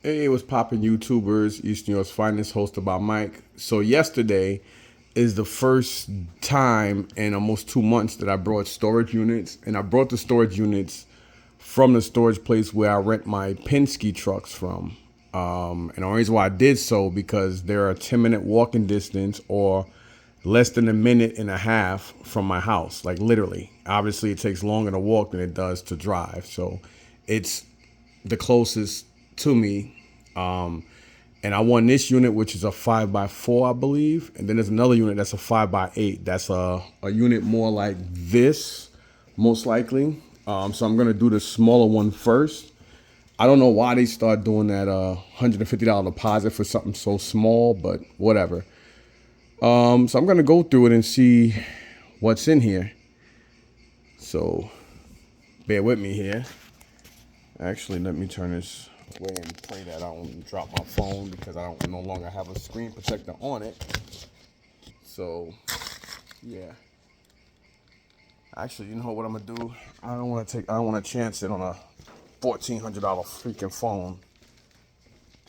Hey, what's poppin' YouTubers? Eastern York's finest, hosted by Mike. So yesterday is the first time in almost 2 months that I brought storage units, and I brought the storage units from the storage place where I rent my Penske trucks from. And the only reason why I did so because they're a 10-minute walking distance or less than a minute and a half from my house. Like literally. Obviously, it takes longer to walk than it does to drive. So it's the closest to me. And I won this unit, which is a 5x4, I believe. And then there's another unit that's a 5x8. That's a unit more like this, most likely. So I'm going to do the smaller one first. I don't know why they start doing that $150 deposit for something so small, but whatever. So I'm going to go through it and see what's in here. So bear with me here. Actually, let me turn this away and pray that I don't drop my phone because I don't no longer have a screen protector on it. So, yeah. Actually, you know what I'm gonna do? I don't want to chance it on a $1,400 freaking phone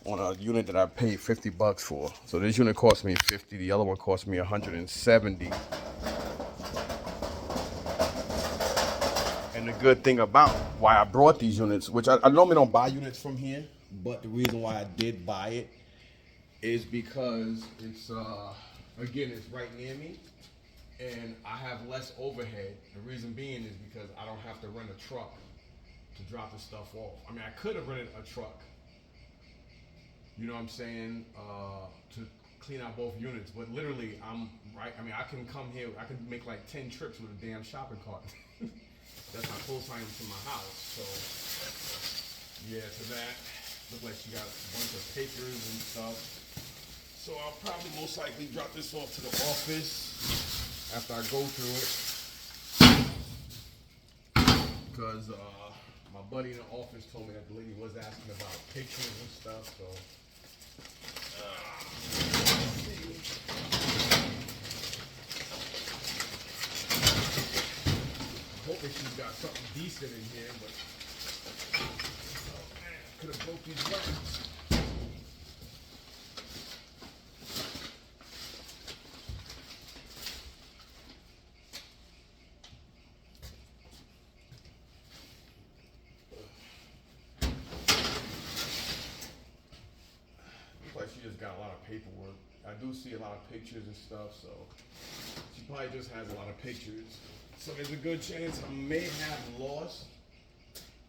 on a unit that I paid $50 for. So this unit cost me 50. The other one cost me 170. And the good thing about why I brought these units, which I normally don't buy units from here, but the reason why I did buy it is because it's again it's right near me and I have less overhead. The reason being is because I don't have to rent a truck to drop the stuff off. I mean, I could have rented a truck, you know what I'm saying, to clean out both units, but literally I'm right. I mean, I can come here, I can make like 10 trips with a damn shopping cart. That's how close I am to my house. So yeah, to that. Look like she got a bunch of papers and stuff. So I'll probably most likely drop this off to the office after I go through it. Because my buddy in the office told me that the lady was asking about pictures and stuff. So hoping she's got something decent in here, but oh man, could have broke these buttons. Looks like she just got a lot of paperwork. I do see a lot of pictures and stuff, so she probably just has a lot of pictures. So there's a good chance I may have lost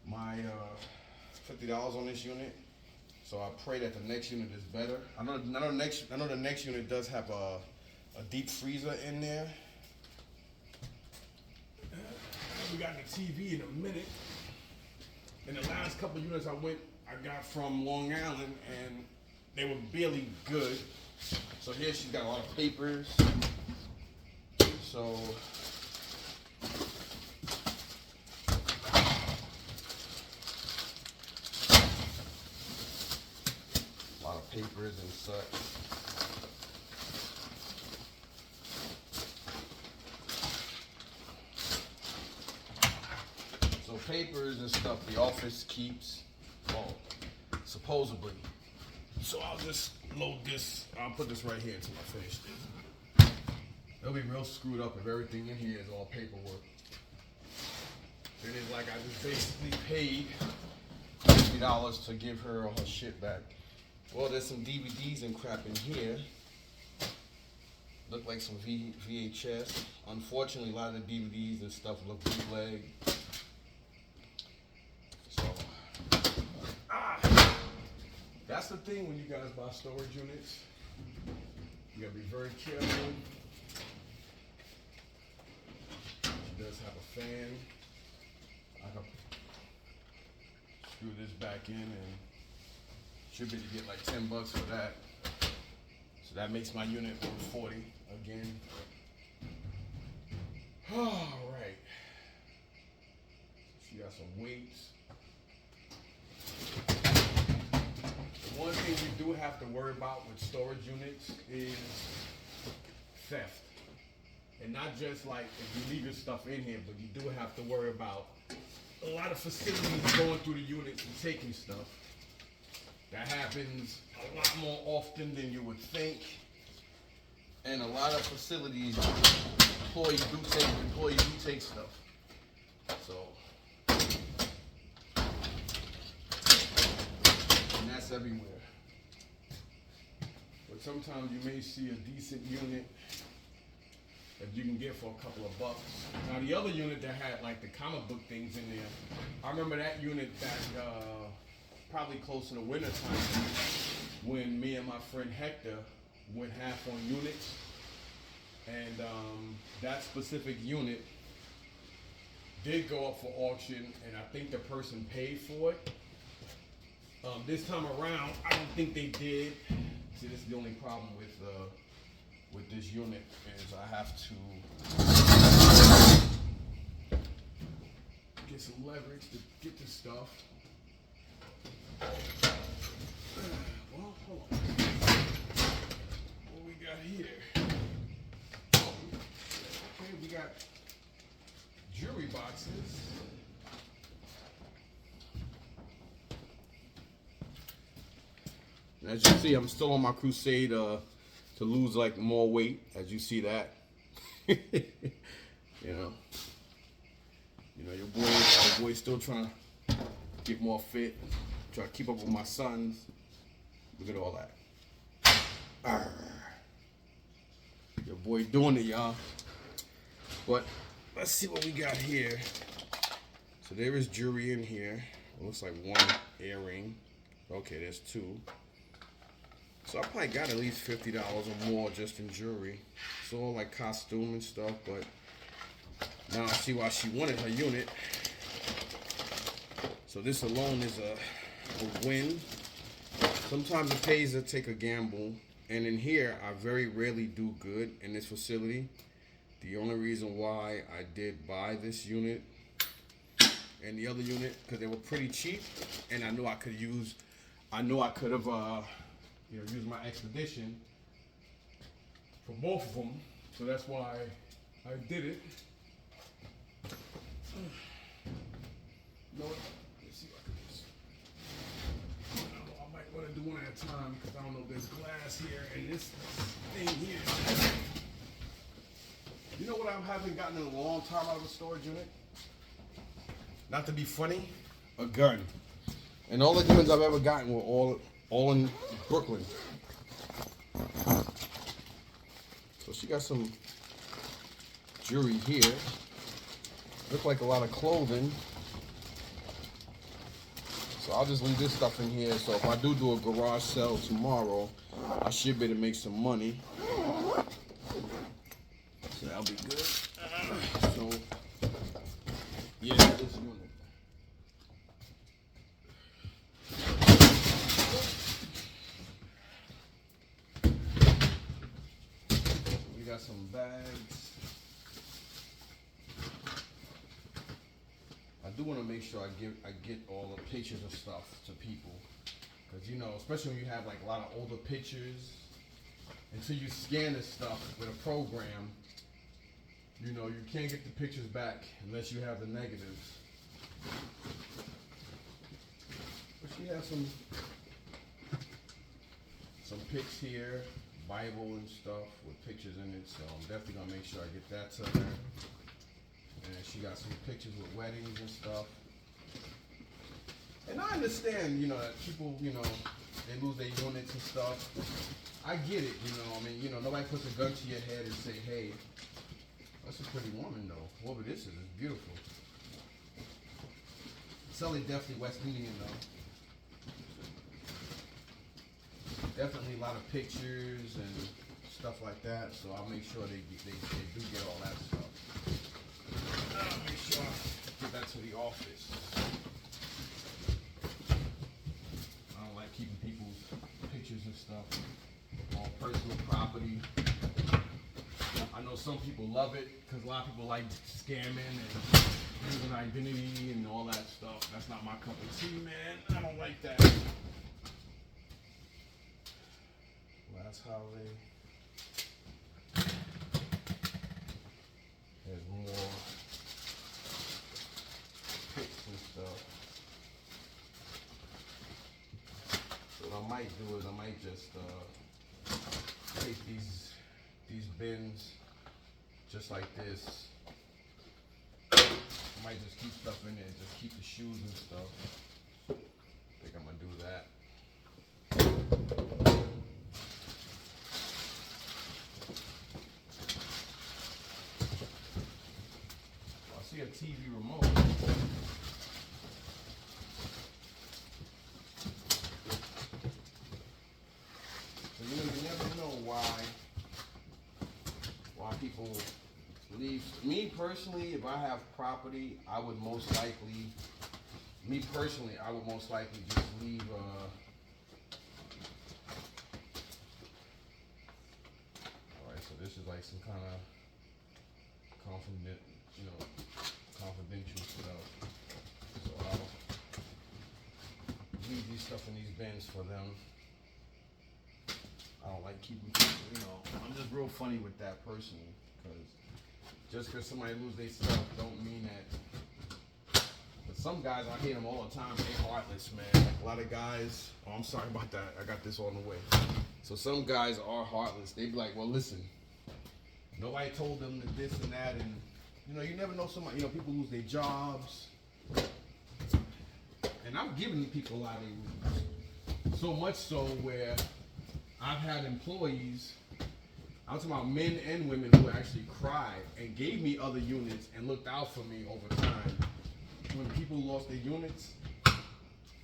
my $50 on this unit. So I pray that the next unit is better. I know the next unit does have a deep freezer in there. We got the TV in a minute. And the last couple of units I got from Long Island, and they were barely good. So here she's got a lot of papers. So a lot of papers and such. So papers and stuff the office keeps. Well, supposedly. So I'll just load this. I'll put this right here until I finish this. It'll be real screwed up if everything in here is all paperwork. It is like I just basically paid $50 to give her all her shit back. Well, there's some DVDs and crap in here. Look like some VHS. Unfortunately, a lot of the DVDs and stuff look bootleg. So, that's the thing when you guys buy storage units. You gotta be very careful. She does have a fan. I can screw this back in and should be able to get like $10 for that. So that makes my unit 140 again. All right. She got some weights. The one thing we do have to worry about with storage units is theft. And not just like if you leave your stuff in here, but you do have to worry about a lot of facilities going through the units and taking stuff. That happens a lot more often than you would think. And a lot of facilities, employees do take stuff. So, and that's everywhere. But sometimes you may see a decent unit that you can get for a couple of bucks. Now the other unit that had like the comic book things in there, I remember that unit back probably close to the winter time when me and my friend Hector went half on units, and that specific unit did go up for auction, and I think the person paid for it. This time around, I don't think they did. See, this is the only problem with this unit is I have to get some leverage to get this stuff. Well, hold on. What we got here? Okay, we got jewelry boxes. As you see, I'm still on my crusade to lose like more weight. As you see that, you know, your boy's still trying to get more fit, try to keep up with my sons. Look at all that. Arr. Your boy doing it, y'all. But let's see what we got here. So there is jewelry in here. It looks like one earring. Okay, there's two. So I probably got at least $50 or more just in jewelry. It's all like costume and stuff, but now I see why she wanted her unit. So this alone is a win. Sometimes it pays to take a gamble. And in here, I very rarely do good in this facility. The only reason why I did buy this unit and the other unit, because they were pretty cheap, and I knew I could have used my expedition for both of them, so that's why I did it. You know what? Let's see if I can just. I might want to do one at a time because I don't know if there's glass here and this thing here. You know what I haven't gotten in a long time out of a storage unit? Not to be funny, a gun. And all the guns I've ever gotten were all in Brooklyn. So she got some jewelry here. Look like a lot of clothing. So I'll just leave this stuff in here. So if I do a garage sale tomorrow, I should be able to make some money. So that'll be good. So yeah, this unit. We got some bags. I do want to make sure I get all the pictures of stuff to people, because especially when you have like a lot of older pictures, until you scan this stuff with a program, you can't get the pictures back unless you have the negatives. But she has some pics here, Bible and stuff with pictures in it, so I'm definitely gonna make sure I get that to her. And she got some pictures with weddings and stuff. And I understand, that people, they lose their units and stuff. I get it, nobody puts a gun to your head and say, hey, that's a pretty woman though. Whoever this is beautiful. Sully definitely West Indian though. Definitely a lot of pictures and stuff like that, so I'll make sure they do get all that stuff. I'll make sure I get that to the office. I don't like keeping people's pictures and stuff on personal property. I know some people love it because a lot of people like scamming and using identity and all that stuff. That's not my cup of tea, man. I don't like that. Last holiday. There's more pics and stuff. So what I might do is I might just take these bins just like this. I might just keep stuff in there, just keep the shoes and stuff. I think I'm gonna do that. Oh, I see a TV remote. So you never know why people leave. Me personally, if I have property, I would most likely just leave alright, so this is like some kind of confidential stuff. So I'll leave these stuff in these bins for them. I don't like keeping people, I'm just real funny with that personally, because just because somebody lose their stuff don't mean that. But some guys, I hear them all the time, they heartless, man. Like a lot of guys, oh, I'm sorry about that, I got this on the way. So some guys are heartless. They be like, well, listen, nobody told them that this and that, and you never know somebody, people lose their jobs. And I'm giving people a lot of their. So much so where I've had employees, I'm talking about men and women, who actually cried and gave me other units and looked out for me over time. When people lost their units,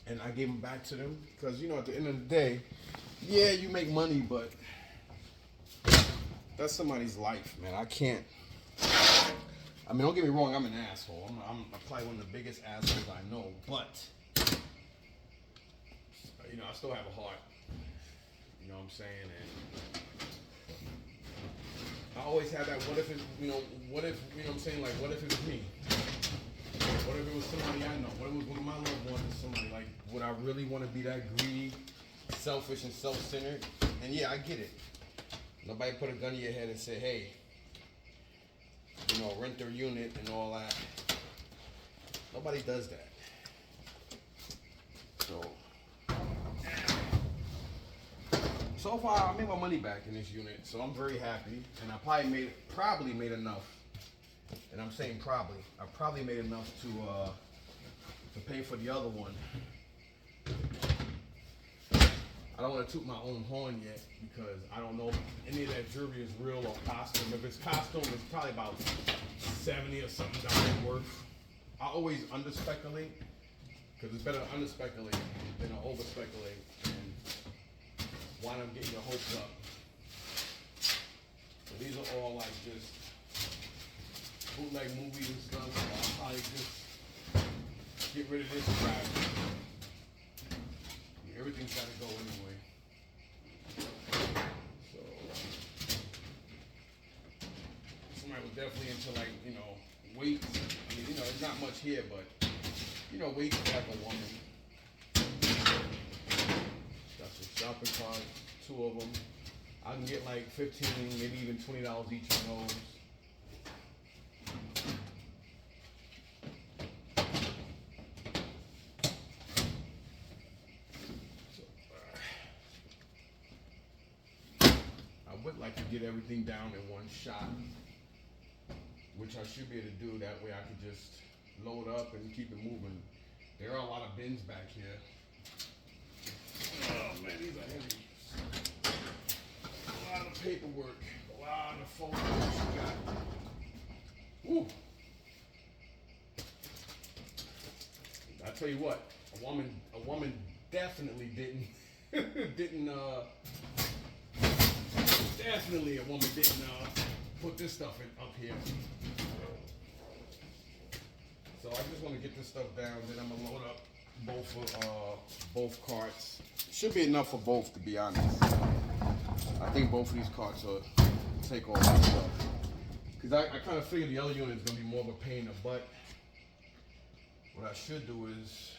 and I gave them back to them, because at the end of the day, yeah, you make money, but that's somebody's life, man. I can't. I mean, don't get me wrong, I'm an asshole. I'm probably one of the biggest assholes I know, but I still have a heart. You know what I'm saying? And I always have that, what if it, what if, what I'm saying, like, what if it was me? What if it was somebody I know? What if it was one of my loved ones or somebody? Like, would I really want to be that greedy, selfish, and self-centered? And yeah, I get it. Nobody put a gun in your head and say, hey, rent their unit and all that. Nobody does that. So far, I made my money back in this unit, so I'm very happy. And I probably made enough. And I'm saying probably. I probably made enough to pay for the other one. I don't want to toot my own horn yet, because I don't know if any of that jewelry is real or costume. If it's costume, it's probably about $70 or something worth. I always under-speculate, because it's better to under-speculate than to over-speculate and wind up getting your hopes up. So these are all like just bootleg movies and stuff, so I'll probably just get rid of this crap. Everything's got to go anyway. So somebody was definitely into weights. I mean, there's not much here, but weights like a woman. Got some shopping carts, 2 of them. I can get like $15, maybe even $20 each of those. Like to get everything down in one shot, which I should be able to do. That way I can just load up and keep it moving. There are a lot of bins back here. Oh man, these are heavy. A lot of paperwork, a lot of photos you got. Ooh. I tell you what, a woman definitely didn't definitely a woman didn't put this stuff up here. So I just want to get this stuff down, then I'm gonna load up both carts. Should be enough for both, to be honest. I think both of these carts will take all that stuff. Because I kind of figured the other unit is gonna be more of a pain in the butt. What I should do is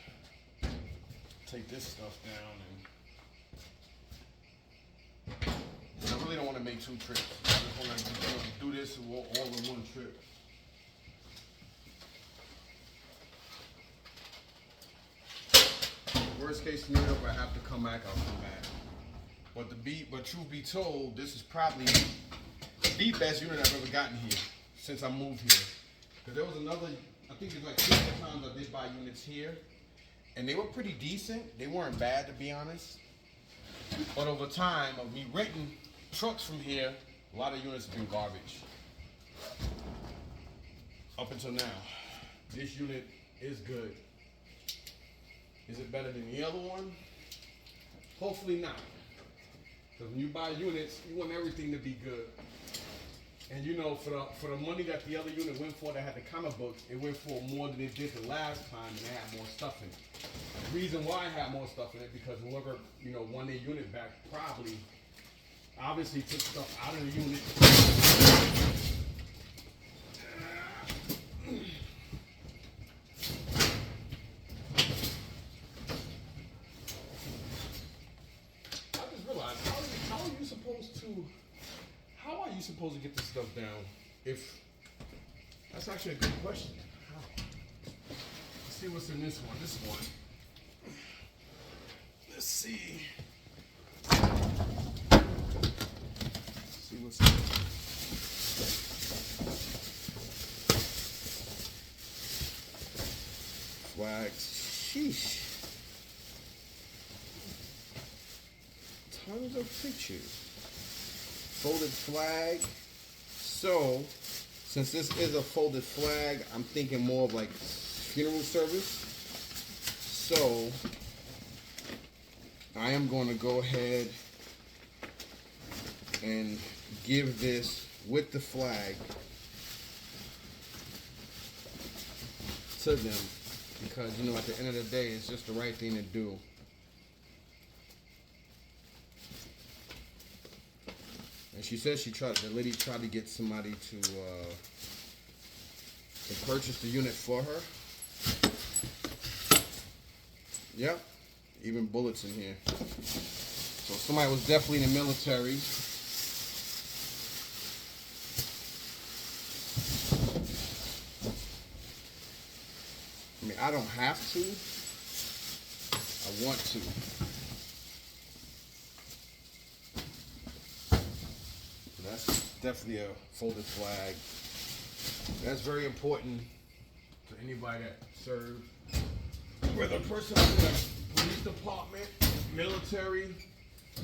take this stuff down and I really don't want to make 2 trips. I just want to do this all in one trip. worst case scenario, if I have to come back, I'll come back. But truth be told, this is probably the best unit I've ever gotten here since I moved here. Because there was another, I think it's like 2 times I did buy units here, and they were pretty decent. They weren't bad, to be honest. But over time of me renting trucks from here, a lot of units have been garbage. Up until now, this unit is good. Is it better than the other one? Hopefully not. Because when you buy units, you want everything to be good. And you know, for the money that the other unit went for that had the comic books, it went for more than it did the last time, and it had more stuff in it. The reason why it had more stuff in it, because whoever, you know, won their unit back probably obviously took stuff out of the unit. How are you supposed to get this stuff down? If that's actually a good question. How? Let's see what's in this one. This one. Let's see. Let's see what's in it. Flags. Sheesh. Tons of pictures. Folded flag. So, since this is a folded flag, I'm thinking more of like funeral service. So, I am going to go ahead and give this with the flag to them, because, you know, at the end of the day, it's just the right thing to do. And she said the lady tried to get somebody to purchase the unit for her. Yep, even bullets in here. So somebody was definitely in the military. I mean, I don't have to. I want to. That's definitely a folded flag. That's very important to anybody that serves. Whether a person in the police department, military,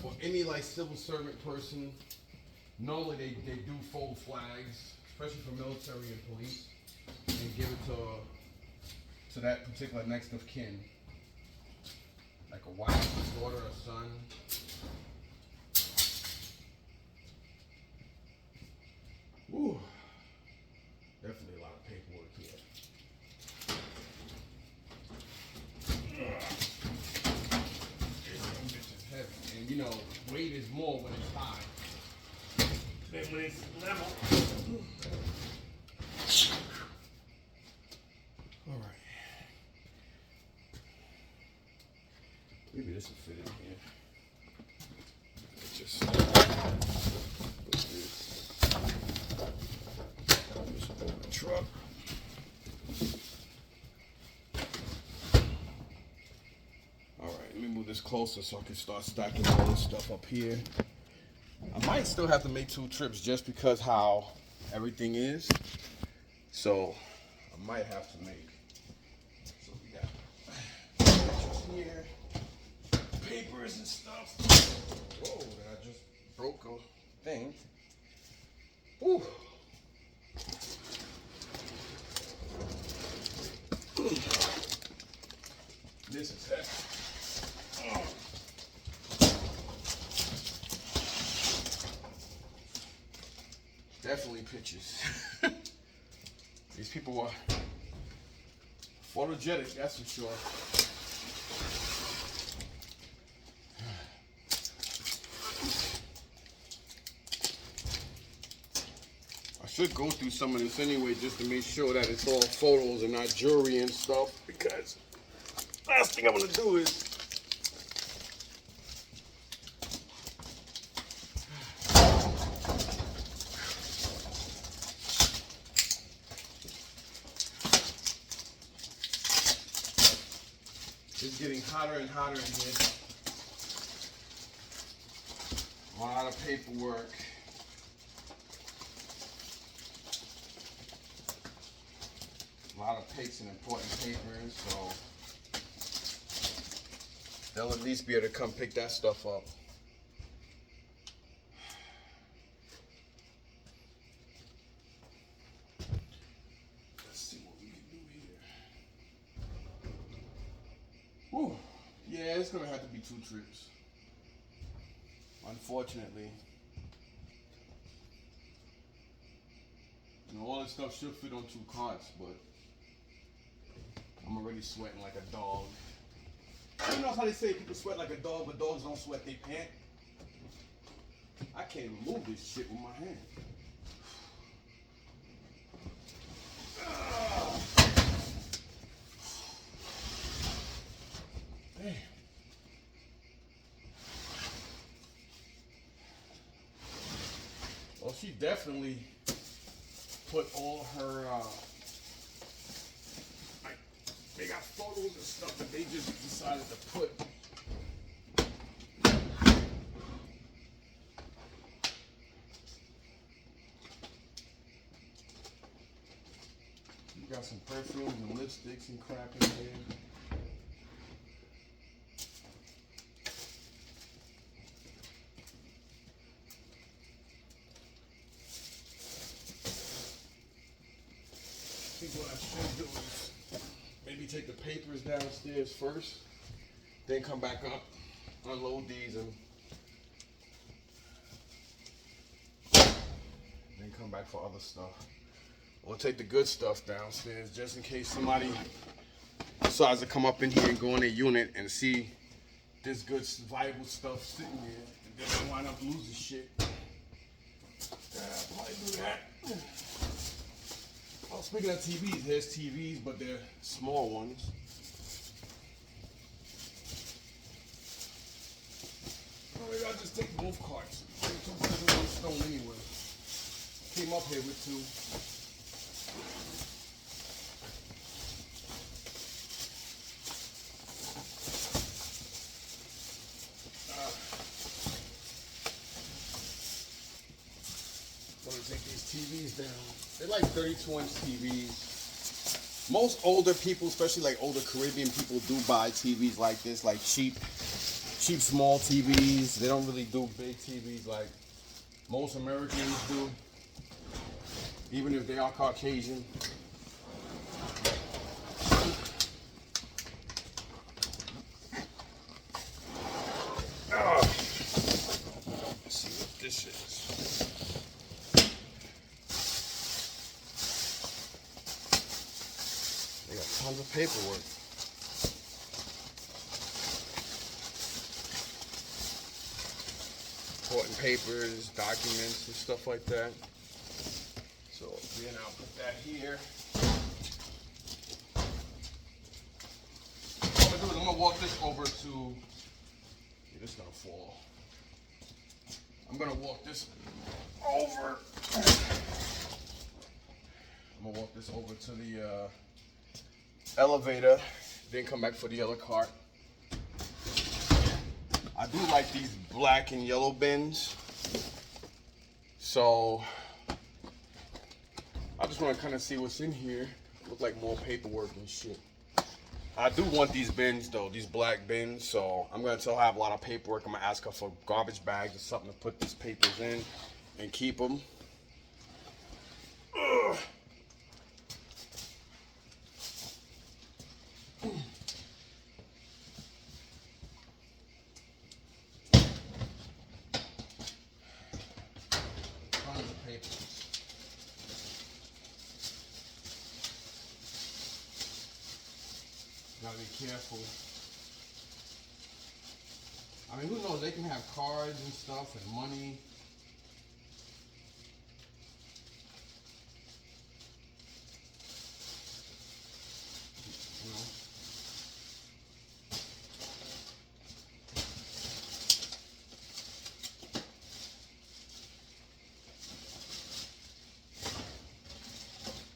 or any like civil servant person, normally they do fold flags, especially for military and police, and give it to that particular next of kin. Like a wife, a daughter, a son. Ooh, definitely a lot of paperwork here. This bitch is heavy, and you know, weight is more when it's high than when it's level. All right, maybe this will fit in here. Let's just put this. Truck. All right, let me move this closer so I can start stacking all this stuff up here. I might still have to make 2 trips just because how everything is. So I might have to make. So we got pictures here, papers and stuff. Whoa, I just broke a thing. Woo. This is heavy. Oh. Definitely pictures. These people are photogenic, that's for sure. I should go through some of this anyway, just to make sure that it's all photos and not jewelry and stuff, because last thing I'm gonna do is just getting hotter and hotter in here. A lot of paperwork. A lot of papers and important papers, so they'll at least be able to come pick that stuff up. Let's see what we can do here. Whew. Yeah, it's gonna have to be 2 trips. Unfortunately. You know, all this stuff should fit on 2 carts, but I'm already sweating like a dog. You know how they say people sweat like a dog, but dogs don't sweat, they pant? I can't even move this shit with my hand. Damn. Well, she definitely put all her, like, they got photos and stuff that they just decided to put. You got some perfumes and lipsticks and crap in there. I think what I should do is maybe take the papers downstairs first, then come back up, unload these, and then come back for other stuff. We'll take the good stuff downstairs just in case somebody decides to come up in here and go in their unit and see this good valuable stuff sitting there, and then they wind up losing shit. I'll probably do that. Oh, speaking of TVs, there's TVs, but they're small ones. Well, maybe I'll just take both carts. Take 2 birds with 1 stone anyway. Came up here with 2. I'm gonna take these TVs down. They're like 32-inch TVs. Most older people, especially like older Caribbean people, do buy TVs like this, like cheap small TVs. They don't really do big TVs like most Americans do, even if they are Caucasian. Let's see what this is. They got tons of paperwork. Important papers, documents, and stuff like that. So then I'll put that here. What I'm gonna do is I'm gonna walk this over to. Yeah, this is gonna fall. I'm gonna walk this over. I'm gonna walk this over to the elevator, then come back for the other cart. I do like these black and yellow bins, so I just want to kind of see what's in here. Look like more paperwork and shit. I do want these bins though, these black bins, so I'm gonna tell her I have a lot of paperwork. I'm gonna ask her for garbage bags or something to put these papers in and keep them. Ugh. Gotta be careful. I mean, who knows? They can have cards and stuff and money. You know?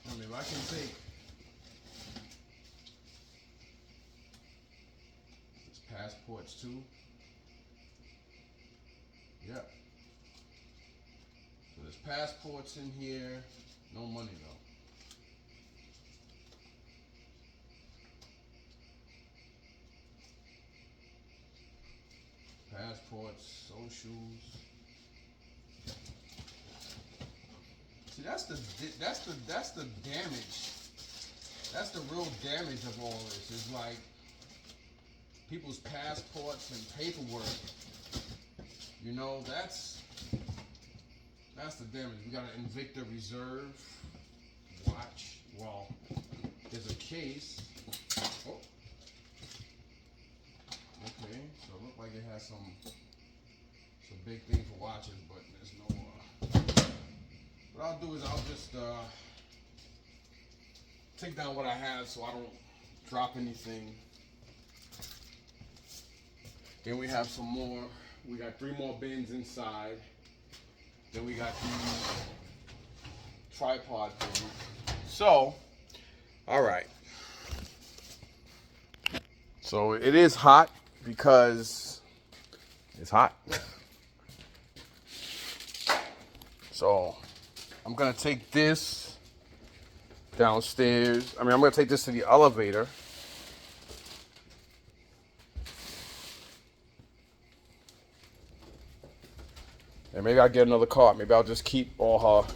I mean, if I can take passports too. Yep. So there's passports in here. No money though. Passports, socials. See, that's the damage. That's the real damage of all this. Is like people's passports and paperwork. You know, that's the damage. We got an Invicta Reserve watch. Well, there's a case. Oh. Okay, so it looked like it has some big thing for watches, but there's no. What I'll do is I'll just take down what I have so I don't drop anything. Then we have some more. We got 3 more bins inside. Then we got the tripod thing. So, all right. So it is hot because it's hot. So I'm gonna take this downstairs. I'm gonna take this to the elevator. And maybe I'll get another cart. Maybe I'll just keep all her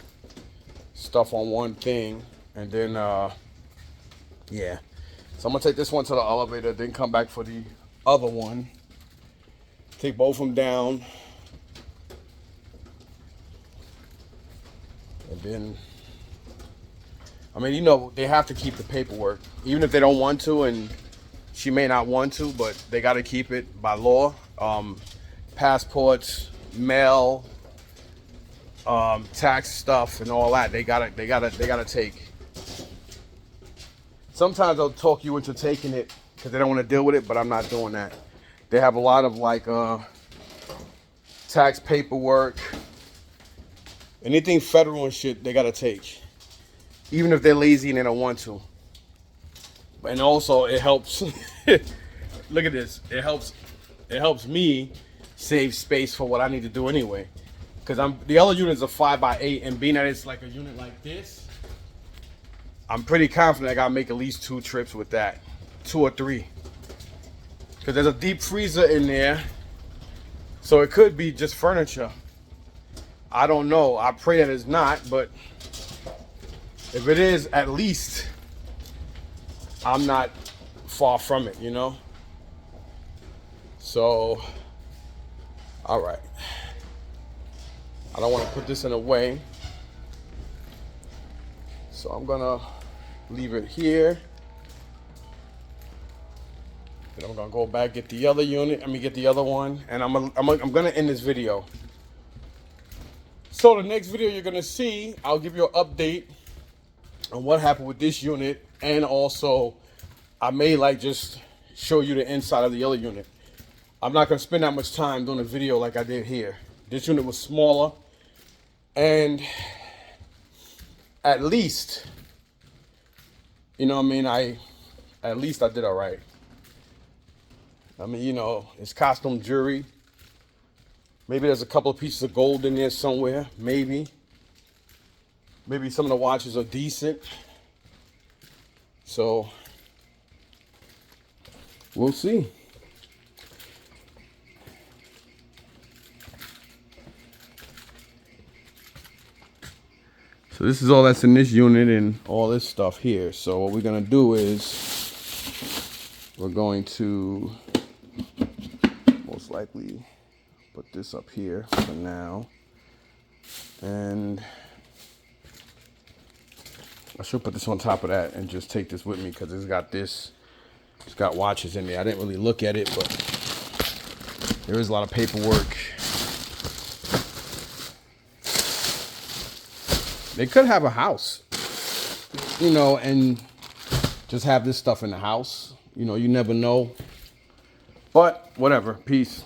stuff on one thing. And then, yeah. So I'm going to take this one to the elevator, then come back for the other one. Take both of them down. And then, I mean, you know, they have to keep the paperwork. Even if they don't want to, and she may not want to, but they got to keep it by law. Passports, mail, tax stuff and all that. They gotta take. Sometimes they'll talk you into taking it because they don't want to deal with it, but I'm not doing that. They have a lot of like tax paperwork, anything federal and shit. They gotta take, even if they're lazy and they don't want to. And also, it helps. Look at this. It helps me save space for what I need to do anyway. Because the other unit's a 5x8, and being that it's like a unit like this, I'm pretty confident I gotta make at least 2 trips with that, 2 or 3. Because there's a deep freezer in there, so it could be just furniture. I don't know. I pray that it's not, but if it is, at least I'm not far from it, you know? So, all right. I don't want to put this in a way. So I'm gonna leave it here. Then I'm gonna go back, get the other unit, get the other one, and I'm gonna end this video. So the next video you're gonna see, I'll give you an update on what happened with this unit, and also I may like just show you the inside of the other unit. I'm not gonna spend that much time doing a video like I did here. This unit was smaller, and at least, you know what I mean, at least I did all right. I mean, you know, it's costume jewelry. Maybe there's a couple of pieces of gold in there somewhere, maybe. Maybe some of the watches are decent. So, we'll see. So this is all that's in this unit and all this stuff here. So what we're gonna do is we're going to most likely put this up here for now. And I should put this on top of that and just take this with me because it's got watches in there. I didn't really look at it, but there is a lot of paperwork. They could have a house, you know, and just have this stuff in the house. You know, you never know. But whatever. Peace.